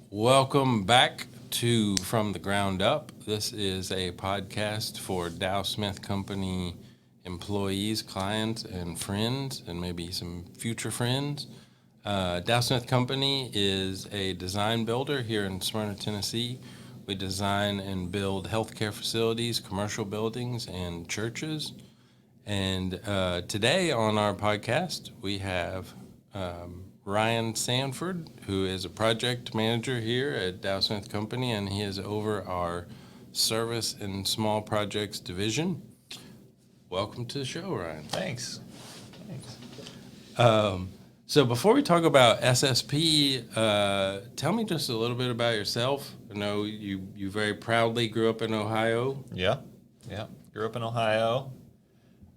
Welcome back to From the Ground Up. This is a podcast for Dow Smith Company employees, clients, and friends, and maybe some future friends. Dow Smith Company is a design builder here in Smyrna, Tennessee. We design and build healthcare facilities, commercial buildings, and churches. And today on our podcast, we have Ryan Sanford, who is a project manager here at Dow Smith Company, and he is over our service and small projects division. Welcome to the show, Ryan. Thanks. So before we talk about SSP, tell me just a little bit about yourself. I know you very proudly grew up in Ohio. Yeah. Grew up in Ohio.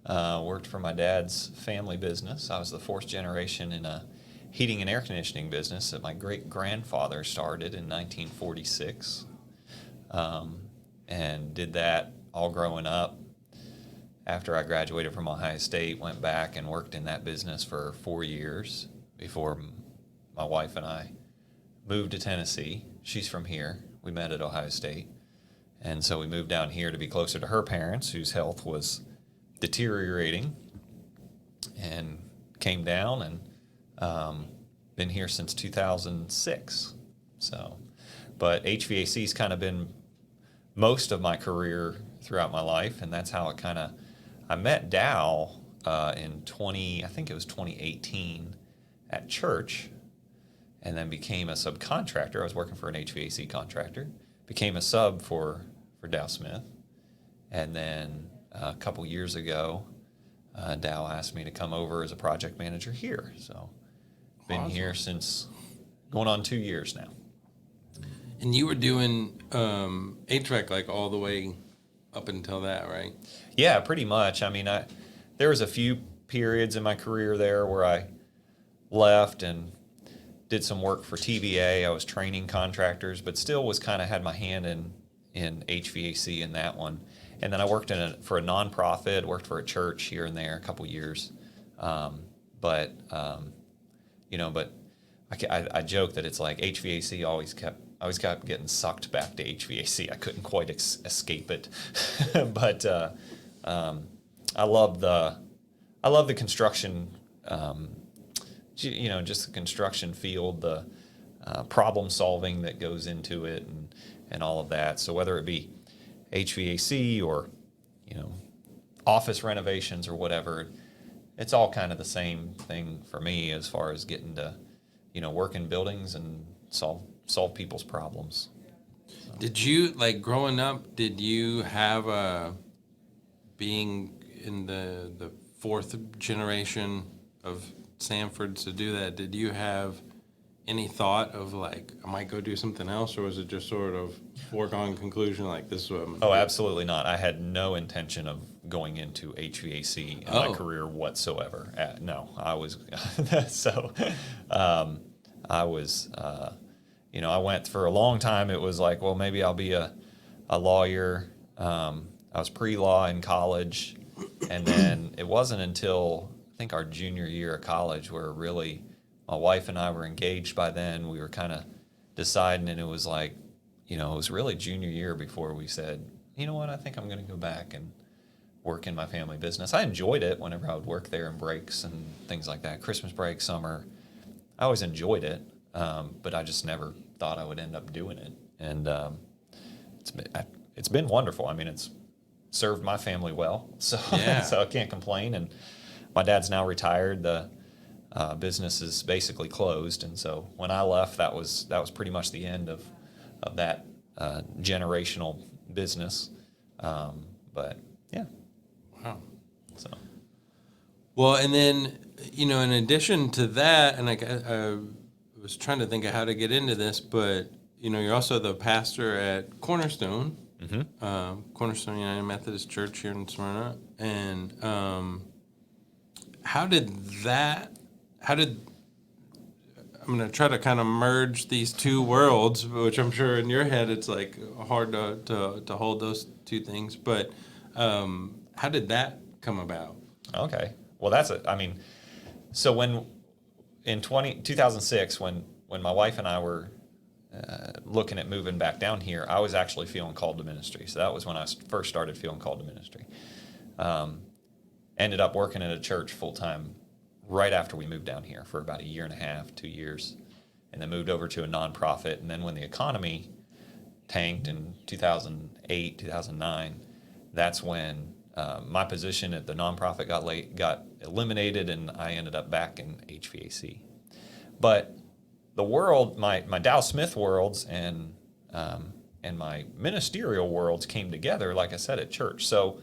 Worked for my dad's family business. I was the fourth generation in a heating and air conditioning business that my great-grandfather started in 1946, and did that all growing up. After I graduated from Ohio State, went back and worked in that business for 4 years before my wife and I moved to Tennessee. She's from here. We met at Ohio State. And so we moved down here to be closer to her parents, whose health was deteriorating, and came down and been here since 2006. But HVAC's kind of been most of my career throughout my life, and that's how I met Dow in 2018 at church, and then became a subcontractor. I was working for an HVAC contractor, became a sub for Dow Smith, and then a couple years ago, Dow asked me to come over as a project manager here. So been Awesome. here since going on 2 years now. And you were doing HVAC like all the way up until that, right? Yeah, pretty much. I mean, there was a few periods in my career there where I left and did some work for TVA. I was training contractors, but still was kind of had my hand in HVAC in that one. And then I worked for a nonprofit, worked for a church here and there a couple years. But I joke that it's like HVAC always kept getting sucked back to HVAC. I couldn't quite escape it. But I love the construction, just the construction field, the problem solving that goes into it, and all of that. So whether it be HVAC or office renovations or whatever, it's all kind of the same thing for me as far as getting to work in buildings and solve people's problems. So. Did you, like, growing up, did you have being in the fourth generation of Sanfords to do that, did you have any thought of, like, I might go do something else, or was it just sort of foregone conclusion, like, this is what I'm going to do? Absolutely not. I had no intention of going into HVAC in my career whatsoever. No, I was I went for a long time. It was like, well, maybe I'll be a lawyer. I was pre-law in college, and then it wasn't until I think our junior year of college where really my wife and I were engaged by then. We were kind of deciding, and it was like, it was really junior year before we said, you know what, I think I'm going to go back and work in my family business. I enjoyed it whenever I would work there in breaks and things like that. Christmas break, summer, I always enjoyed it, but I just never thought I would end up doing it. And it's been wonderful. I mean, it's served my family well, so Yeah. so I can't complain. And my dad's now retired. The business is basically closed, and so when I left, that was pretty much the end of that generational business. But yeah. Wow. So. Well, and then, in addition to that, and I was trying to think of how to get into this, but, you're also the pastor at Cornerstone, Cornerstone United Methodist Church here in Smyrna. And how did I'm going to try to kind of merge these two worlds, which I'm sure in your head it's like hard to hold those two things. But how did that come about? Okay. Well, so when in 2006, when my wife and I were looking at moving back down here, I was actually feeling called to ministry. So that was when I first started feeling called to ministry. Ended up working at a church full time right after we moved down here for about 1.5 years, 2 years, and then moved over to a nonprofit. And then when the economy tanked in 2008, 2009, that's when my position at the nonprofit got eliminated, and I ended up back in HVAC. But the world, my Dow Smith worlds and my ministerial worlds came together, like I said, at church. So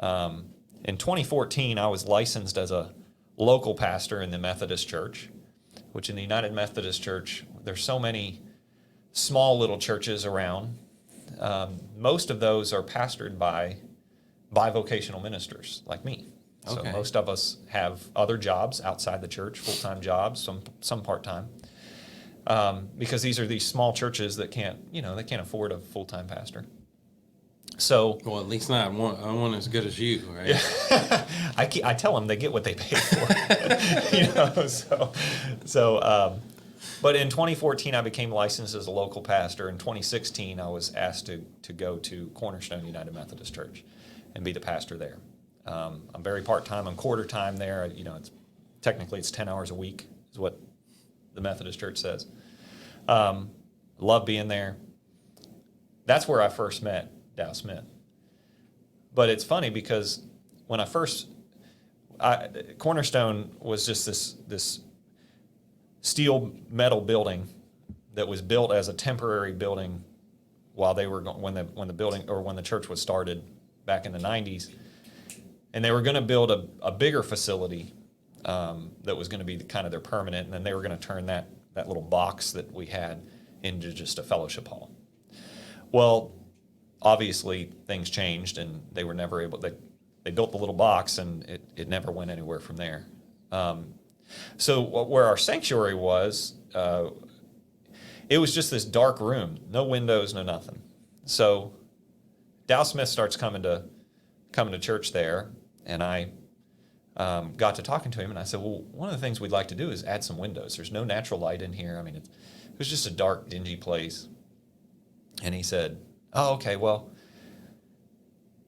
in 2014, I was licensed as a local pastor in the Methodist Church, which in the United Methodist Church, there's so many small little churches around. Most of those are pastored by bivocational ministers like me. So Okay. most of us have other jobs outside the church, full-time jobs, some part-time, because these are these small churches that can't afford a full-time pastor. So, Well, at least not one as good as you, right? yeah. I tell them they get what they pay for. But in 2014, I became licensed as a local pastor. In 2016, I was asked to go to Cornerstone United Methodist Church and be the pastor there. I'm very part-time. I'm quarter-time there. Technically it's 10 hours a week is what the Methodist Church says. Love being there. That's where I first met Dow Smith. But it's funny because when Cornerstone was just this steel metal building that was built as a temporary building while they were when the church was started back in the 90s, and they were going to build a bigger facility that was going to be kind of their permanent, and then they were going to turn that little box that we had into just a fellowship hall. Well, obviously things changed, and they were never able. They built the little box, and it never went anywhere from there. So where our sanctuary was, it was just this dark room, no windows, no nothing. So Dow Smith starts coming to church there, and I got to talking to him, and I said, well, one of the things we'd like to do is add some windows. There's no natural light in here. I mean, it was just a dark, dingy place. And he said, oh, okay, well,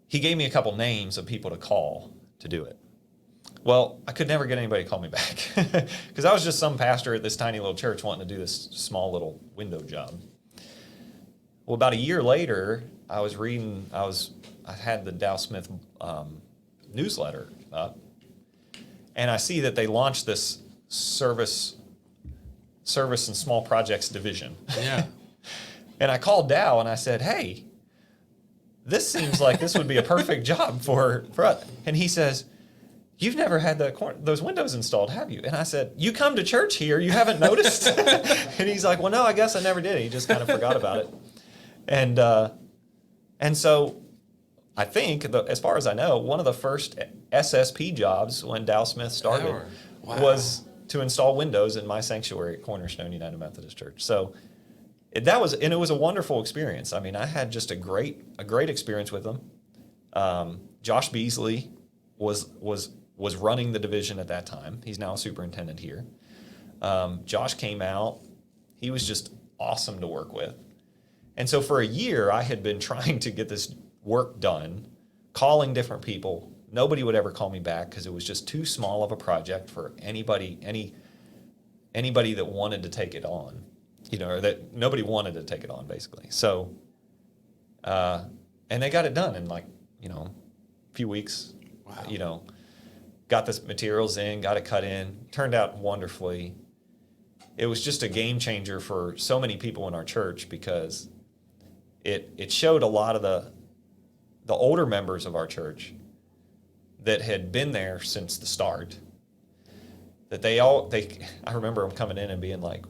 he gave me a couple names of people to call to do it. Well, I could never get anybody to call me back because I was just some pastor at this tiny little church wanting to do this small little window job. Well, about a year later, I had the Dow Smith newsletter up, and I see that they launched this service and small projects division. Yeah. And I called Dow and I said, hey, this seems like this would be a perfect job for us. And he says, you've never had those windows installed, have you? And I said, you come to church here, you haven't noticed? And he's like, well, no, I guess I never did. He just kind of forgot about it. And so I think, as far as I know, one of the first SSP jobs when Dow Smith started was to install windows in my sanctuary at Cornerstone United Methodist Church. So it was a wonderful experience. I mean, I had just a great experience with them. Josh Beasley was running the division at that time. He's now a superintendent here. Josh came out. He was just awesome to work with. And so for a year, I had been trying to get this work done, calling different people. Nobody would ever call me back because it was just too small of a project for anybody that wanted to take it on, or that nobody wanted to take it on, basically. So, and they got it done in a few weeks. Wow. Got the materials in, got it cut in, turned out wonderfully. It was just a game changer for so many people in our church because it showed a lot of the older members of our church that had been there since the start, that I remember them coming in and being like,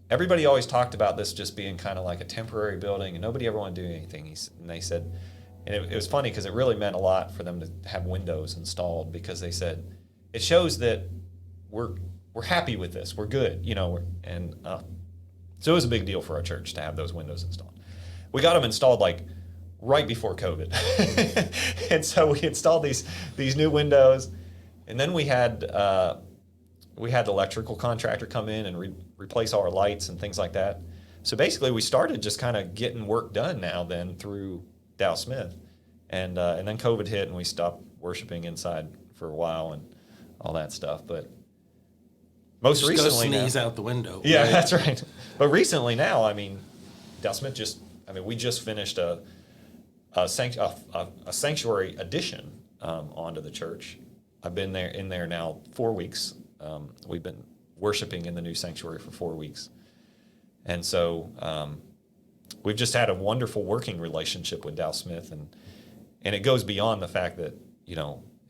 everybody always talked about this just being kind of like a temporary building and nobody ever wanted to do anything. And they said, and it was funny because it really meant a lot for them to have windows installed because they said, it shows that we're happy with this. We're good, so it was a big deal for our church to have those windows installed. We got them installed right before COVID. And so we installed these new windows, and then we had the electrical contractor come in and replace all our lights and things like that. So basically, we started just kind of getting work done now then through Dow Smith, and then COVID hit and we stopped worshiping inside for a while and all that stuff. But most Just recently, go sneeze out the window. yeah, right? that's right. But recently now, I mean, Dow Smith we just finished a sanctuary addition onto the church. I've been in there now 4 weeks. We've been worshiping in the new sanctuary for 4 weeks. And so we've just had a wonderful working relationship with Dow Smith, and it goes beyond the fact that,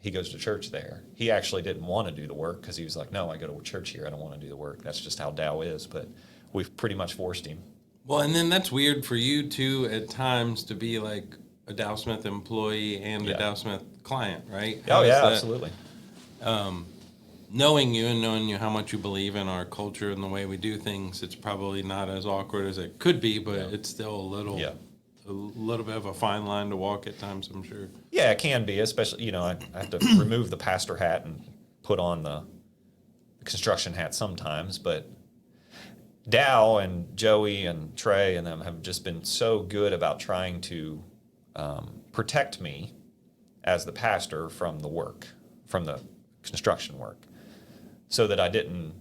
he goes to church there. He actually didn't want to do the work because he was like, no, I go to church here. I don't want to do the work. That's just how Dow is. But we've pretty much forced him. Well, and then that's weird for you too at times to be like a Dow Smith employee and a Dow Smith client, right? Oh, yeah, absolutely. Knowing you how much you believe in our culture and the way we do things, it's probably not as awkward as it could be, but it's still a little bit of a fine line to walk at times, I'm sure. Yeah, it can be, especially, I have to remove the pastor hat and put on the construction hat sometimes, but Dow and Joey and Trey and them have just been so good about trying to protect me as the pastor from the construction work, so that I didn't.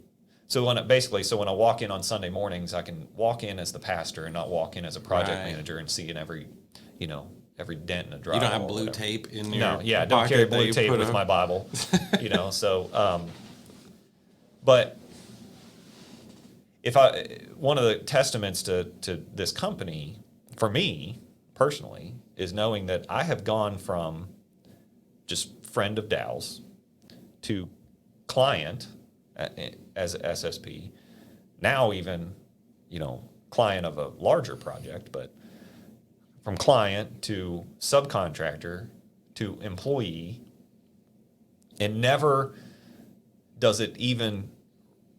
So when I walk in on Sunday mornings, I can walk in as the pastor and not walk in as a project manager and see in every dent in a drywall. You don't have blue tape in your I don't carry blue tape with my Bible, So, but one of the testaments to this company for me personally is knowing that I have gone from just friend of Dow's to client as SSP, now even, client of a larger project, but from client to subcontractor to employee, and never does it even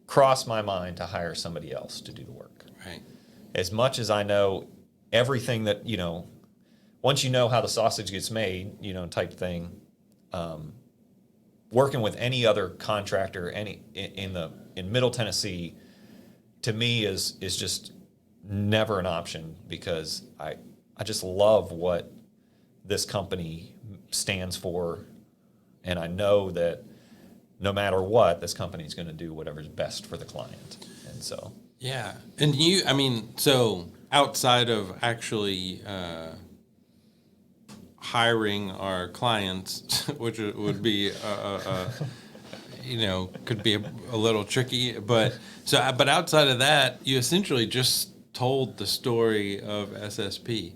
cross my mind to hire somebody else to do the work. Right. As much as I know everything that, once you know how the sausage gets made, type thing, working with any other contractor in Middle Tennessee, to me is just never an option, because I just love what this company stands for, and I know that no matter what, this company is going to do whatever's best for the client. And so yeah, and so outside of actually hiring our clients, which would be could be a little tricky, but outside of that, you essentially just told the story of SSP,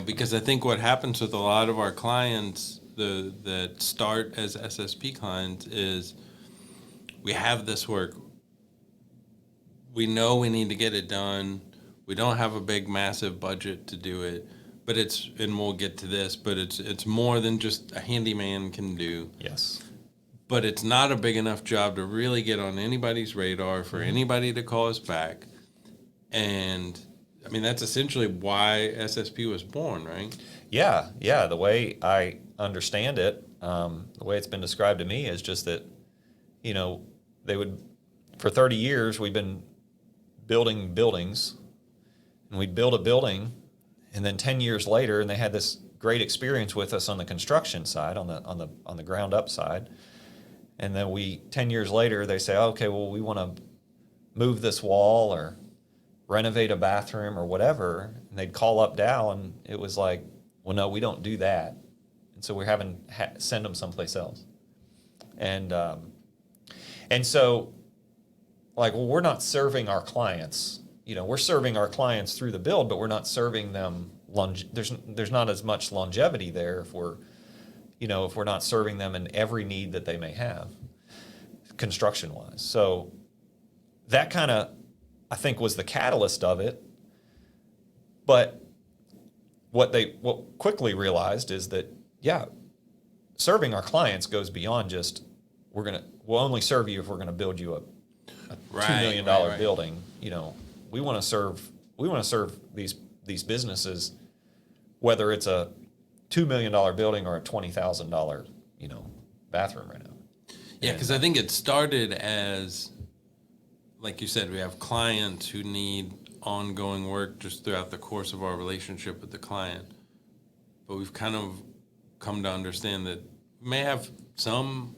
because I think what happens with a lot of our clients that start as SSP clients is we have this work, we know we need to get it done, we don't have a big massive budget to do it, but and we'll get to this, but it's more than just a handyman can do. yes. But it's not a big enough job to really get on anybody's radar for anybody to call us back. And that's essentially why SSP was born, right? Yeah. The way I understand it, the way it's been described to me is just that, for 30 years, we've been building buildings, and we'd build a building, and then 10 years later, and they had this great experience with us on the construction side, on the ground up side. And then 10 years later, they say, okay, well, we want to move this wall or renovate a bathroom or whatever. And they'd call up Dow, and it was like, well, no, we don't do that. And so we're having send them someplace else. And so, we're not serving our clients. We're serving our clients through the build, but we're not serving them. There's not as much longevity there if we're not serving them in every need that they may have, construction-wise. So that kind of, I think, was the catalyst of it. But what quickly realized is that, serving our clients goes beyond just we'll only serve you if we're gonna build you a $2 million building. We want to serve these businesses, whether it's a $2 million building or a $20,000 bathroom reno. Yeah, because I think it started as, like you said, we have clients who need ongoing work just throughout the course of our relationship with the client. But we've kind of come to understand that we may have some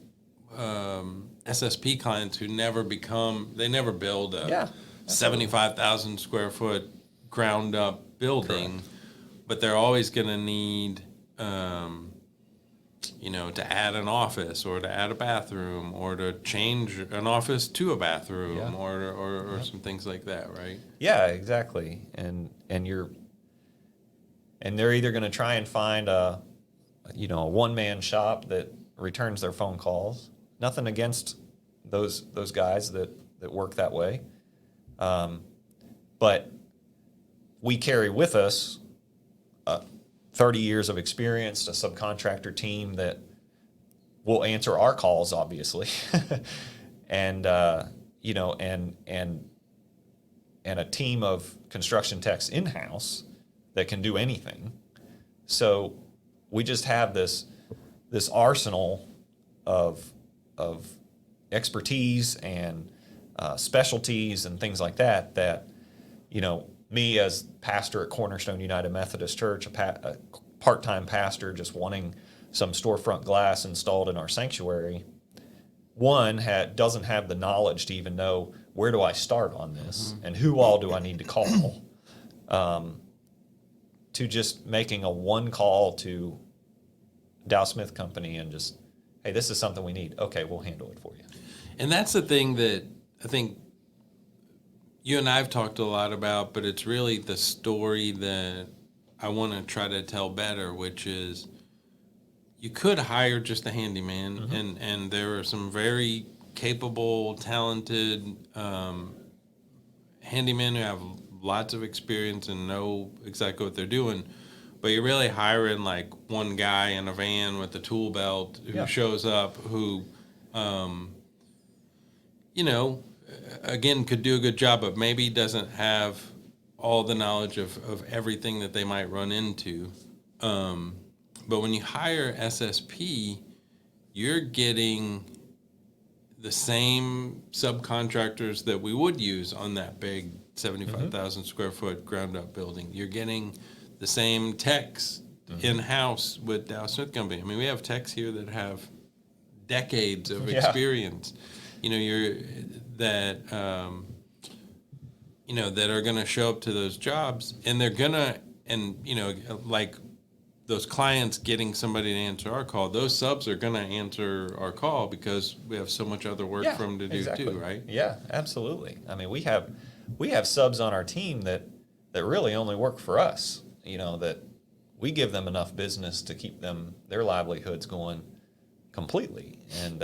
SSP clients who never build a 75,000 square foot ground up building. Correct. But they're always going to need, to add an office or to add a bathroom or to change an office to a bathroom or some things like that, right? Yeah, exactly. And they're either going to try and find a one-man shop that returns their phone calls. Nothing against those guys that work that way, but we carry with us 30 years of experience, a subcontractor team that will answer our calls, obviously, and a team of construction techs in-house that can do anything. So we just have this arsenal of expertise and specialties and things like that, me as pastor at Cornerstone United Methodist Church, a part-time pastor just wanting some storefront glass installed in our sanctuary, doesn't have the knowledge to even know where do I start on this and who all do I need to call, to just making a one call to Dow Smith Company and just, hey, this is something we need. Okay, we'll handle it for you. And that's the thing that I think you and I have talked a lot about, but it's really the story that I want to try to tell better, which is you could hire just a handyman, and there are some very capable, talented handymen who have lots of experience and know exactly what they're doing, but you're really hiring like one guy in a van with a tool belt who shows up, who, again, could do a good job, but maybe doesn't have all the knowledge of everything that they might run into. But when you hire SSP, you're getting the same subcontractors that we would use on that big 75,000 square foot ground up building. You're getting the same techs in-house with Dow Smith Company. I mean, we have techs here that have decades of experience. That are going to show up to those jobs, and they're going to, like those clients getting somebody to answer our call, those subs are going to answer our call because we have so much other work for them to do too, right? Yeah, absolutely. I mean, we have subs on our team that really only work for us, that we give them enough business to keep their livelihoods going completely. And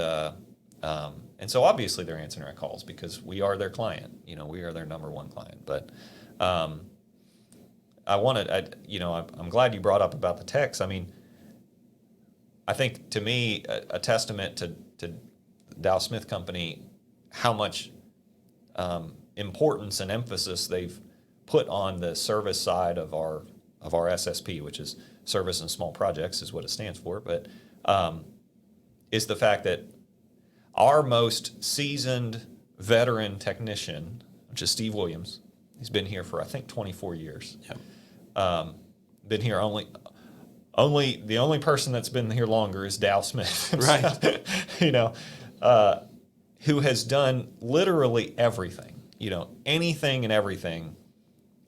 so obviously they're answering our calls because we are their client. We are their number one client. But I'm glad you brought up about the techs. I mean, I think to me a testament to Dow Smith Company, how much importance and emphasis they've put on the service side of our SSP, which is service and small projects, is what it stands for. But is the fact that our most seasoned veteran technician, which is Steve Williams, he's been here for I think 24 years. Yep. Been here the only person that's been here longer is Dow Smith, right? Who has done literally everything. Anything and everything.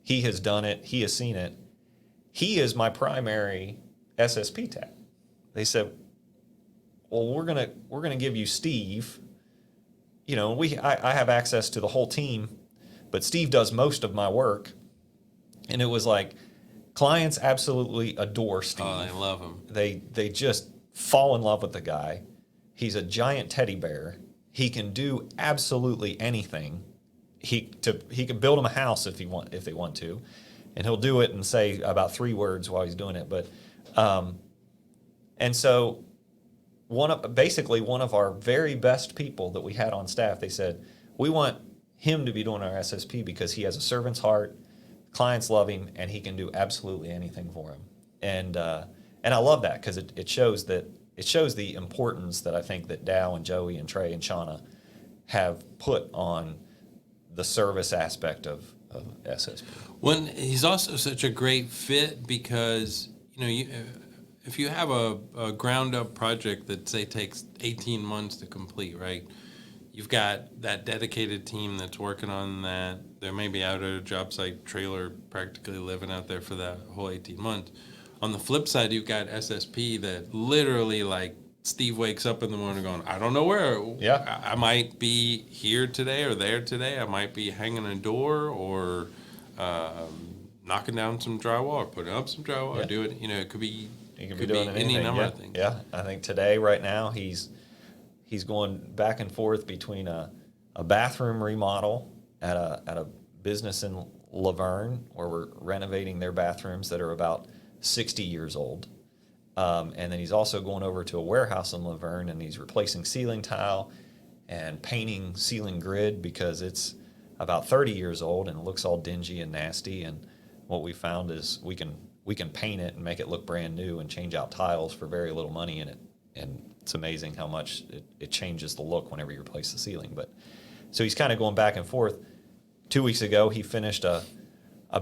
He has done it. He has seen it. He is my primary SSP tech. They said, well, we're gonna give you Steve. I have access to the whole team, but Steve does most of my work. And it was like, clients absolutely adore Steve. Oh, they love him. They just fall in love with the guy. He's a giant teddy bear. He can do absolutely anything. He can build them a house if they want to, and he'll do it and say about 3 words while he's doing it. But and so one of our very best people that we had on staff, they said, we want him to be doing our SSP because he has a servant's heart, clients love him, and he can do absolutely anything for them. And I love that because it shows the importance that I think that Dow and Joey and Trey and Shauna have put on the service aspect of SSP. When he's also such a great fit because if you have a ground up project that say takes 18 months to complete, right? You've got that dedicated team that's working on that. They're maybe out at a job site trailer, practically living out there for that whole 18 months. On the flip side, you've got SSP that literally, like, Steve wakes up in the morning going, I don't know where. Yeah. I might be here today or there today. I might be hanging a door or knocking down some drywall or putting up some drywall or doing, it could be, He can be doing any anything. number of things. Yeah, I think today, right now, he's going back and forth between a bathroom remodel at a business in Laverne where we're renovating their bathrooms that are about 60 years old. And then he's also going over to a warehouse in Laverne and he's replacing ceiling tile and painting ceiling grid because it's about 30 years old and it looks all dingy and nasty. And what we found is we can paint it and make it look brand new and change out tiles for very little money in it. And it's amazing how much it changes the look whenever you replace the ceiling. But so he's kind of going back and forth. 2 weeks ago, he finished a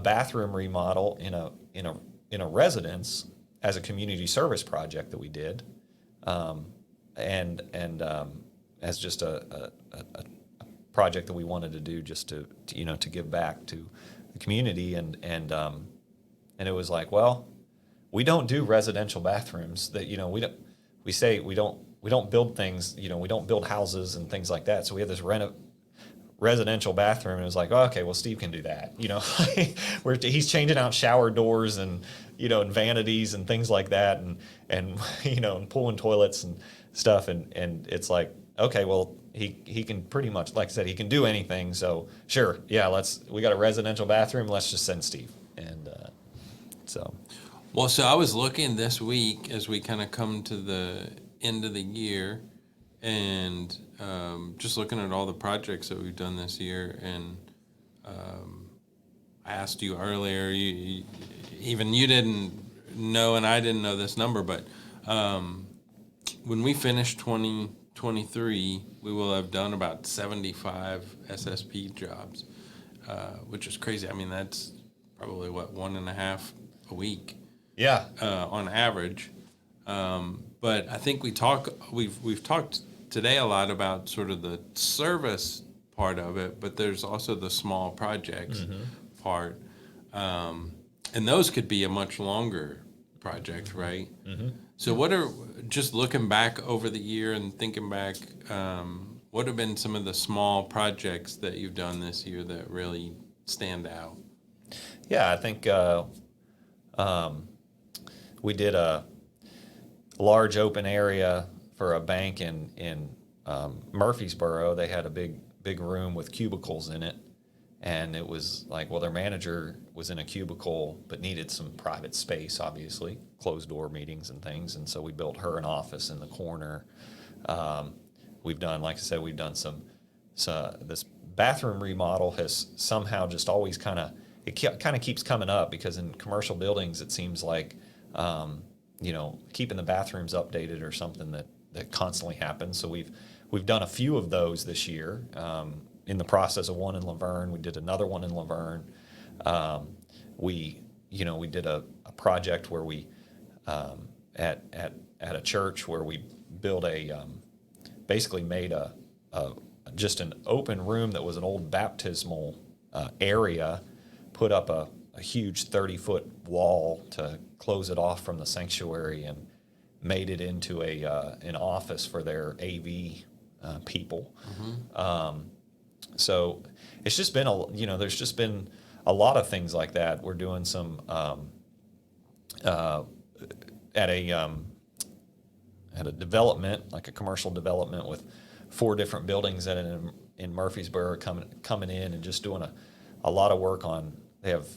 bathroom remodel in a residence as a community service project that we did, and as just a project that we wanted to do just to give back to the community, and it was like, well, we don't do residential bathrooms. That we don't build things. We don't build houses and things like that. So we have this residential bathroom, and it was like, oh, okay, well, Steve can do that. Where he's changing out shower doors and and vanities and things like that, and and pulling toilets and stuff, and it's like, okay, well, he can pretty much, like I said, he can do anything. So sure, yeah, we got a residential bathroom. Let's just send Steve, and so. Well, so I was looking this week as we kind of come to the end of the year, and just looking at all the projects that we've done this year, and I asked you earlier, even you didn't know, and I didn't know this number, but when we finish 2023, we will have done about 75 SSP jobs, which is crazy. I mean, that's probably, 1.5 a week. Yeah. On average. But I think we've talked today a lot about sort of the service part of it, but there's also the small projects part. And those could be a much longer project, right? Mm-hmm. So just looking back over the year and thinking back, what have been some of the small projects that you've done this year that really stand out? Yeah, I think we did a large open area for a bank in Murfreesboro. They had a big room with cubicles in it, and it was like, well, their manager was in a cubicle but needed some private space, obviously, closed door meetings and things, and so we built her an office in the corner. We've done, like I said, this bathroom remodel has somehow just always kind of keeps coming up, because in commercial buildings it seems like keeping the bathrooms updated or something that constantly happens. So we've done a few of those this year. In the process of one in Laverne, we did another one in Laverne. We did a project where we at a church where we built basically made just an open room that was an old baptismal area, put up a huge 30-foot wall to close it off from the sanctuary, and made it into an office for their AV people. Mm-hmm. So it's just been there's just been a lot of things like that. We're doing some at a development, like a commercial development with 4 different buildings in Murfreesboro coming in and just doing a lot of work on. They have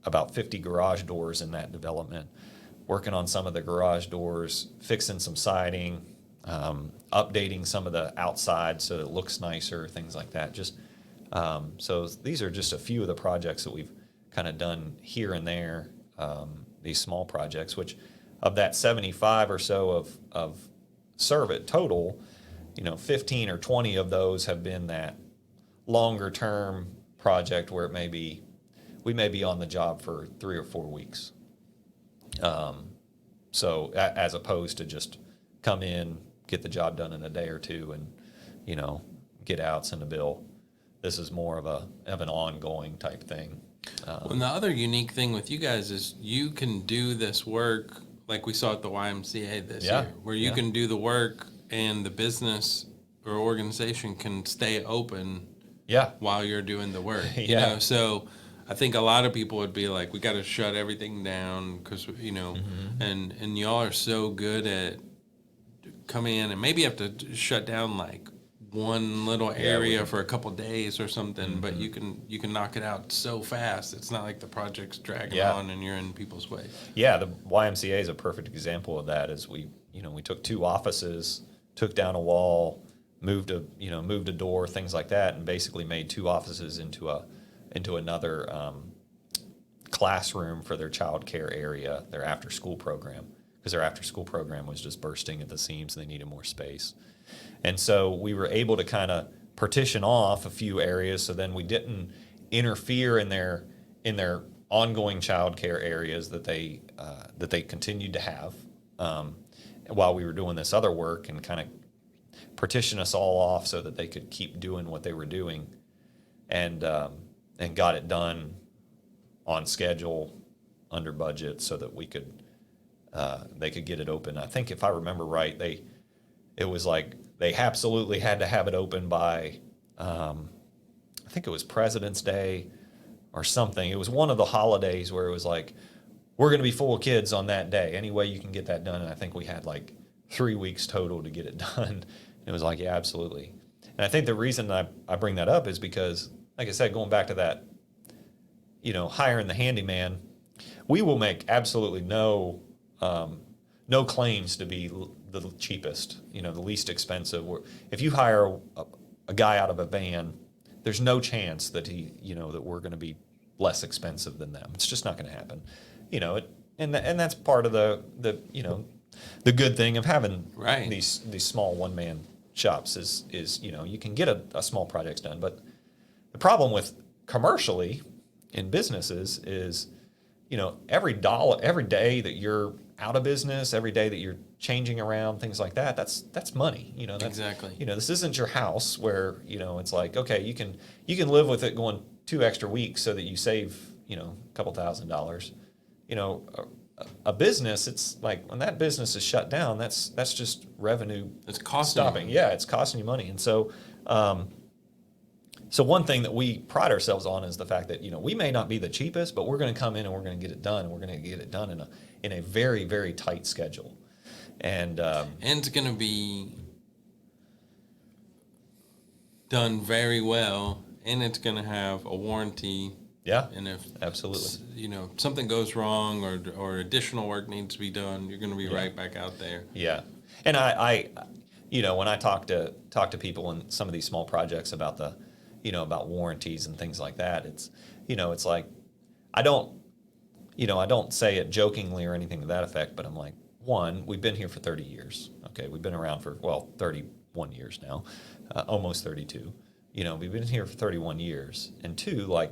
about 50 garage doors in that development, working on some of the garage doors, fixing some siding, updating some of the outside so that it looks nicer, things like that. Just so these are just a few of the projects that we've kind of done here and there, these small projects, which of that 75 or so of service total, 15 or 20 of those have been that longer term project where we may be on the job for 3 or 4 weeks. So as opposed to just come in, get the job done in a day or two, and get out, send a bill. This is more of an ongoing type thing. And the other unique thing with you guys is you can do this work like we saw at the YMCA this year, where you can do the work and the business or organization can stay open while you're doing the work. So I think a lot of people would be like, we got to shut everything down because, and y'all are so good at coming in and maybe you have to shut down like one little area for a couple of days or something, but you can knock it out so fast. It's not like the project's dragging on and you're in people's way. Yeah, the YMCA is a perfect example of that. As we took 2 offices, took down a wall, moved a door, things like that, and basically made 2 offices into another classroom for their child care area, their after school program, because their after school program was just bursting at the seams and they needed more space. And so we were able to kind of partition off a few areas so then we didn't interfere in their ongoing child care areas that they continued to have while we were doing this other work, and kind of partition us all off so that they could keep doing what they were doing, and got it done on schedule, under budget, so that they could get it open. I think if I remember right, it was like they absolutely had to have it open by, I think it was President's Day or something. It was one of the holidays where it was like, we're going to be full of kids on that day. Any way you can get that done. And I think we had like 3 weeks total to get it done. It was like, yeah, absolutely. And I think the reason I bring that up is because, like I said, going back to that, hiring the handyman, we will make absolutely no claims to be the cheapest, the least expensive. If you hire a guy out of a van, there's no chance that that we're going to be less expensive than them. It's just not going to happen, and that's part of the good thing of having these small one-man shops is you can get a small projects done. But the problem with commercially in businesses is every day that you're out of business, every day that you're changing around, things like that, that's money. Exactly. This isn't your house where it's like, okay, you can live with it going 2 extra weeks so that you save a couple $1,000s. A business, it's like when that business is shut down, that's just revenue. It's costing stopping. Yeah, it's costing you money, and so. So one thing that we pride ourselves on is the fact that we may not be the cheapest, but we're going to come in and we're going to get it done. And we're going to get it done in a very, very tight schedule, and it's going to be done very well, and it's going to have a warranty. Yeah, and if absolutely, something goes wrong or additional work needs to be done, you're going to be right back out there. Yeah, and I when I talk to people in some of these small projects about about warranties and things like that, it's like I don't say it jokingly or anything to that effect, but I'm like, one, we've been here for 30 years. Okay, we've been around for 31 years now, almost 32. We've been here for 31 years, and two, like,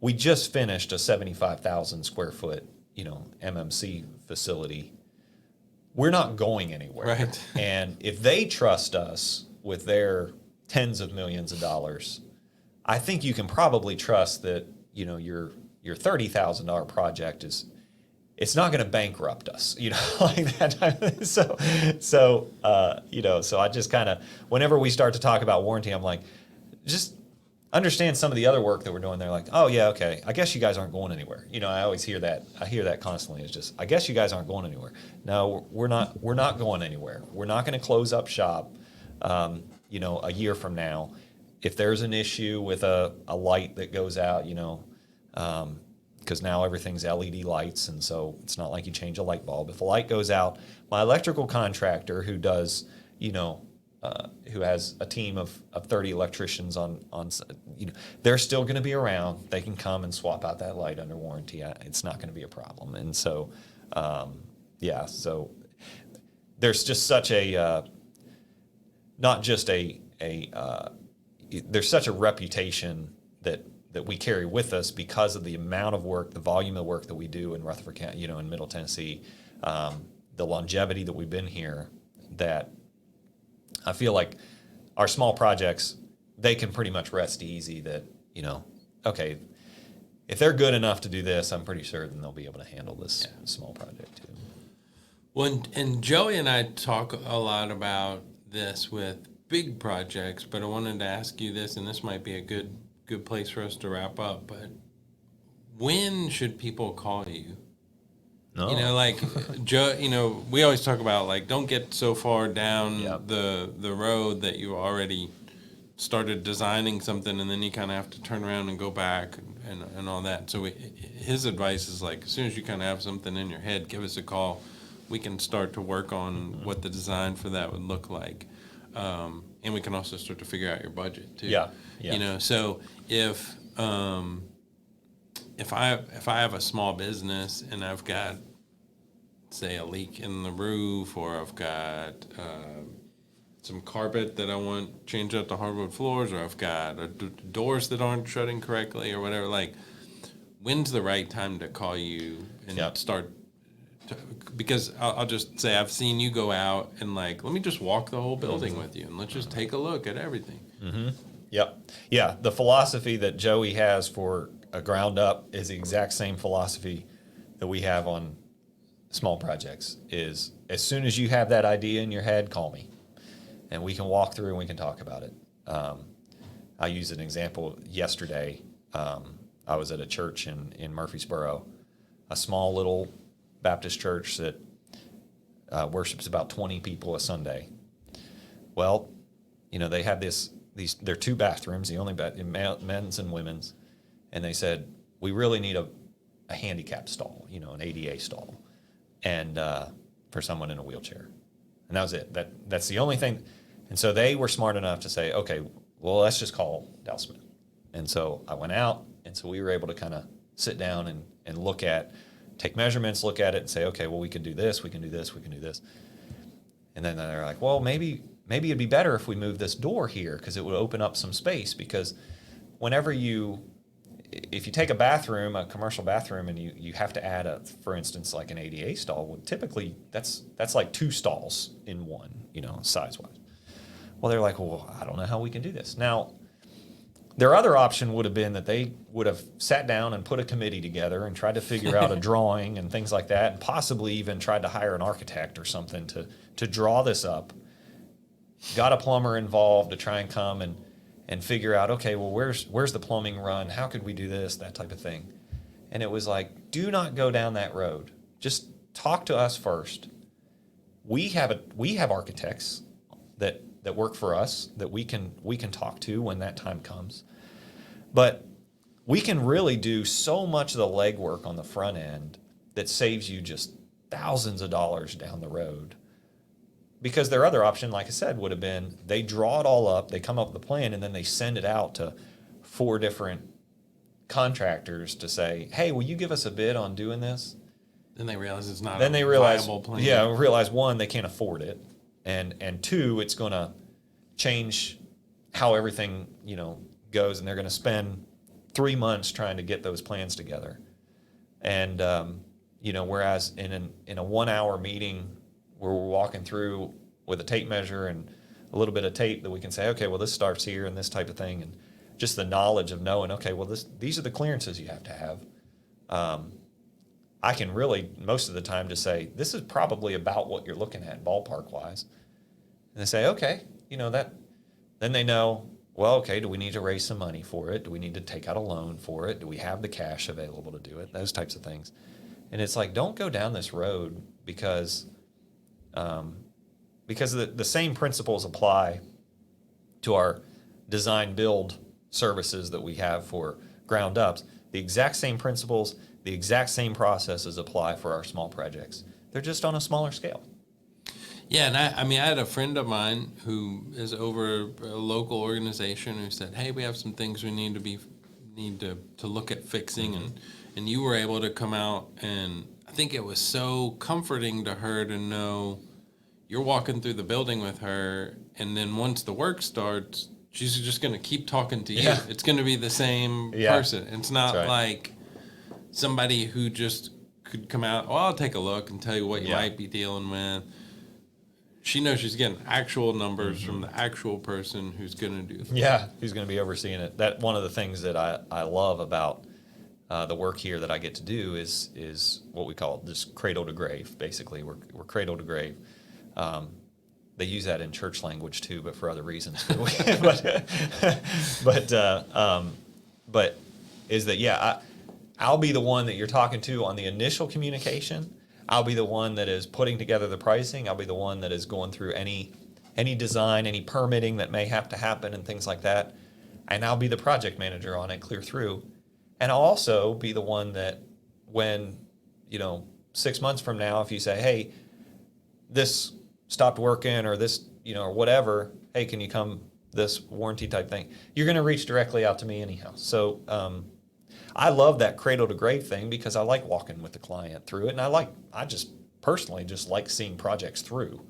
we just finished a 75,000 square foot MMC facility. We're not going anywhere, right? And if they trust us with their tens of millions of dollars, I think you can probably trust that your $30,000 project it's not going to bankrupt us, like that. So I just kind of, whenever we start to talk about warranty, I'm like, just understand some of the other work that we're doing. They're like, oh yeah, okay, I guess you guys aren't going anywhere. I always hear that. I hear that constantly. It's just, I guess you guys aren't going anywhere. No, we're not going anywhere. We're not going to close up shop. A year from now, if there's an issue with a light that goes out, because now everything's LED lights, and so it's not like you change a light bulb. If a light goes out, my electrical contractor who does, who has a team of 30 electricians on they're still going to be around. They can come and swap out that light under warranty. It's not going to be a problem. And so, so there's just such a not just a there's such a reputation that we carry with us because of the amount of work, the volume of work that we do in Rutherford County, in Middle Tennessee, the longevity that we've been here, that I feel like our small projects, they can pretty much rest easy that, okay, if they're good enough to do this, I'm pretty certain they'll be able to handle this small project too. Well, and Joey and I talk a lot about this with big projects, but I wanted to ask you this, and this might be a good place for us to wrap up, but when should people call you? No. Like Joe, we always talk about like don't get so far down Yep. the road that you already started designing something, and then you kind of have to turn around and go back and all that. So his advice is like as soon as you kind of have something in your head, give us a call. We can start to work on what the design for that would look like, and we can also start to figure out your budget too. Yeah. So if I have a small business and I've got, say, a leak in the roof, or I've got some carpet that I want changed out to hardwood floors, or I've got doors that aren't shutting correctly, or whatever, like, when's the right time to call you and start? Because I'll just say I've seen you go out and like, let me just walk the whole building with you and let's just take a look at everything. Mm-hmm. Yep. Yeah. The philosophy that Joey has for a ground up is the exact same philosophy that we have on small projects. Is as soon as you have that idea in your head, call me, and we can walk through and we can talk about it. I'll use an example. Yesterday, I was at a church in Murfreesboro, a small little Baptist church that worships about 20 people a Sunday. Well, they have there are two bathrooms, the only men's and women's, and they said we really need a handicap stall, an ADA stall, and for someone in a wheelchair, and that was it. That's the only thing, and so they were smart enough to say, okay, well, let's just call Dow Smith, and so I went out, and so we were able to kind of sit down and take measurements, look at it, and say, okay, well, we can do this, we can do this, we can do this, and then they're like, well, maybe it'd be better if we move this door here because it would open up some space. Because if you take a commercial bathroom, and you have to add for instance, like an ADA stall, well, typically that's like two stalls in one, size wise. Well, they're like, well, I don't know how we can do this. Now, their other option would have been that they would have sat down and put a committee together and tried to figure out a drawing and things like that, and possibly even tried to hire an architect or something to draw this up. Got a plumber involved to try and come and figure out, okay, well, where's the plumbing run? How could we do this? That type of thing. And it was like, do not go down that road. Just talk to us first. We have architects that work for us that we can talk to when that time comes. But we can really do so much of the legwork on the front end that saves you just thousands of dollars down the road. Because their other option, like I said, would have been they draw it all up, they come up with a plan, and then they send it out to 4 different contractors to say, hey, will you give us a bid on doing this? Then they realize it's not viable plan. Yeah, realize 1, they can't afford it. And 2, it's going to change how everything, goes, and they're going to spend 3 months trying to get those plans together. And, whereas in a 1-hour meeting where we're walking through with a tape measure and a little bit of tape that we can say, okay, well, this starts here and this type of thing, and just the knowledge of knowing, okay, well, these are the clearances you have to have. I can really, most of the time, just say, this is probably about what you're looking at ballpark-wise. And they say, okay, then they know, well, okay, do we need to raise some money for it? Do we need to take out a loan for it? Do we have the cash available to do it? Those types of things. And it's like, don't go down this road because the same principles apply to our design build services that we have for ground ups. The exact same principles, the exact same processes apply for our small projects. They're just on a smaller scale. Yeah, and I had a friend of mine who is over a local organization who said, hey, we have some things we need to look at fixing, and you were able to come out, and I think it was so comforting to her to know you're walking through the building with her, and then once the work starts, she's just going to keep talking to you. Yeah. It's going to be the same Yeah. person. It's not That's right. like somebody who just could come out, I'll take a look and tell you what you Yeah. might be dealing with. She knows she's getting actual numbers from the actual person who's going to do the Yeah, who's going to be overseeing it. That one of the things that I love about the work here that I get to do is what we call just cradle to grave. Basically, we're cradle to grave. They use that in church language too, but for other reasons. But is that I'll be the one that you're talking to on the initial communication. I'll be the one that is putting together the pricing. I'll be the one that is going through any design, any permitting that may have to happen and things like that. And I'll be the project manager on it clear through. And I'll also be the one that when, 6 months from now, if you say, hey, this stopped working or this, or whatever, hey, can you come, this warranty type thing, you're going to reach directly out to me anyhow. So I love that cradle to grave thing because I like walking with the client through it. And I just personally just like seeing projects through.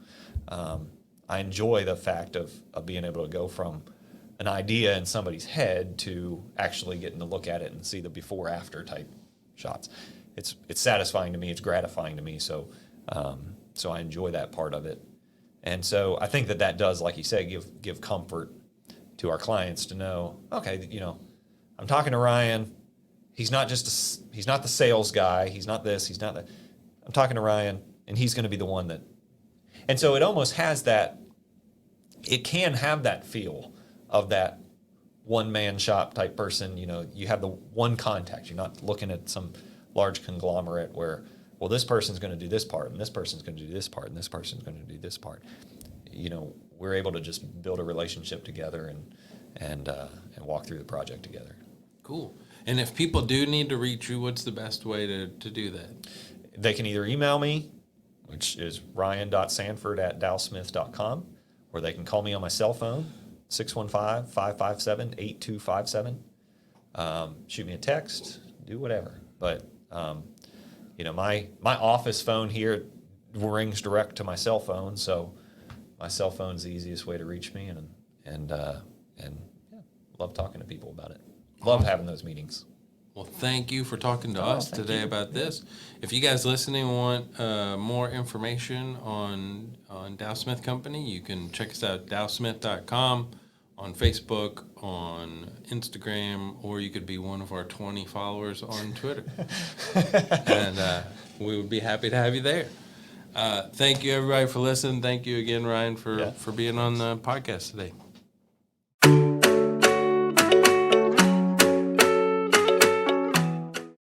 I enjoy the fact of being able to go from an idea in somebody's head to actually getting to look at it and see the before after type shots. It's satisfying to me. It's gratifying to me. So I enjoy that part of it. And so I think that does, like you say, give comfort to our clients to know, okay, I'm talking to Ryan. He's not he's not the sales guy. He's not this. He's not that. I'm talking to Ryan, and he's going to be the one that. And so it almost has that. It can have that feel of that one-man shop type person. You have the one contact. You're not looking at some large conglomerate where, well, this person's going to do this part, and this person's going to do this part, and this person's going to do this part. We're able to just build a relationship together and walk through the project together. Cool. And if people do need to reach you, what's the best way to do that? They can either email me, which is ryan.sanford@dowsmith.com, or they can call me on my cell phone, 615-557-8257. Shoot me a text, do whatever. But, my office phone here rings direct to my cell phone, so my cell phone's the easiest way to reach me, and love talking to people about it. Love having those meetings. Well, thank you for talking to us today about this. If you guys listening want more information on Dow Smith Company, you can check us out at dowsmith.com, on Facebook, on Instagram, or you could be one of our 20 followers on Twitter. And we would be happy to have you there. Thank you, everybody, for listening. Thank you again, Ryan, for being on the podcast today.